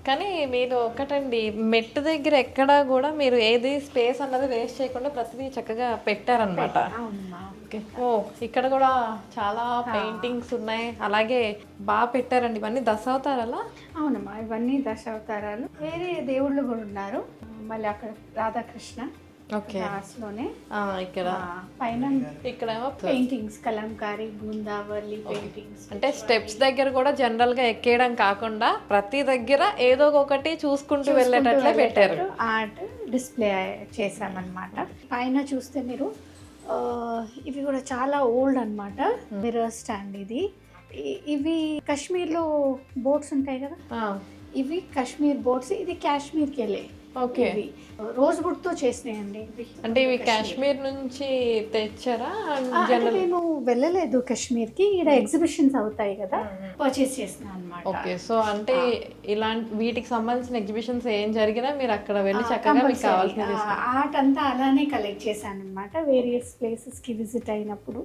కానీ మీరు ఒకటండి మెట్టు దగ్గర ఎక్కడా కూడా మీరు ఏది స్పేస్ అన్నది వేస్ట్ చేయకుండా ప్రతిదీ చక్కగా పెట్టారనమాట. అవునమ్మా. ఓకే. ఓ ఇక్కడ కూడా చాలా పెయింటింగ్స్ ఉన్నాయి, అలాగే బాగా పెట్టారండి. ఇవన్నీ దశావతారాలా? అవునమ్మా, ఇవన్నీ దశావతారాలు. వేరే దేవుళ్ళు కూడా ఉన్నారు. మళ్ళీ అక్కడ రాధాకృష్ణ ఓకే. లాస్ట్లోనే ఇక్కడ పైన ఇక్కడేమో పెయింటింగ్స్, కలంకారీ, బృందావళి పెయింటింగ్స్. అంటే స్టెప్స్ దగ్గర కూడా జనరల్ గా ఎక్కేయడం కాకుండా ప్రతి దగ్గర ఏదో ఒకటి చూసుకుంటూ వెళ్ళేటట్లే పెట్టారు. ఆర్ట్ డిస్ప్లే చేసామన్నమాట. పైన చూస్తే మీరు ఇవి కూడా చాలా ఓల్డ్ అన్నమాట. మిర్రర్ స్టాండ్ ఇది. ఇవి కాశ్మీర్లో బోట్స్ ఉంటాయి కదా, ఇవి కాశ్మీర్ బోట్స్. ఇది కాశ్మీర్కి వెళ్ళే. ఓకే. రోజ్ వుడ్ తో చేసినాయండి ఇవి. అంటే ఇవి కాశ్మీర్ నుంచి తెచ్చారా? అంటే నేను వెళ్ళలేదు కాశ్మీర్ కి, ఇక్కడ ఎగ్జిబిషన్స్ అవుతాయి కదా, పర్చేస్ చేసిన అన్నమాట. ఓకే. సో అంటే ఇలాంటి వీటికి సంబంధించిన ఎగ్జిబిషన్స్ ఏం జరిగినా మీరు అక్కడ వెళ్ళి చక్కగా మీకు కావాల్సిన ఆర్ట్ అంతా అలానే కలెక్ట్ చేశాను అనమాట. వేరియస్ ప్లేసెస్ కి విజిట్ అయినప్పుడు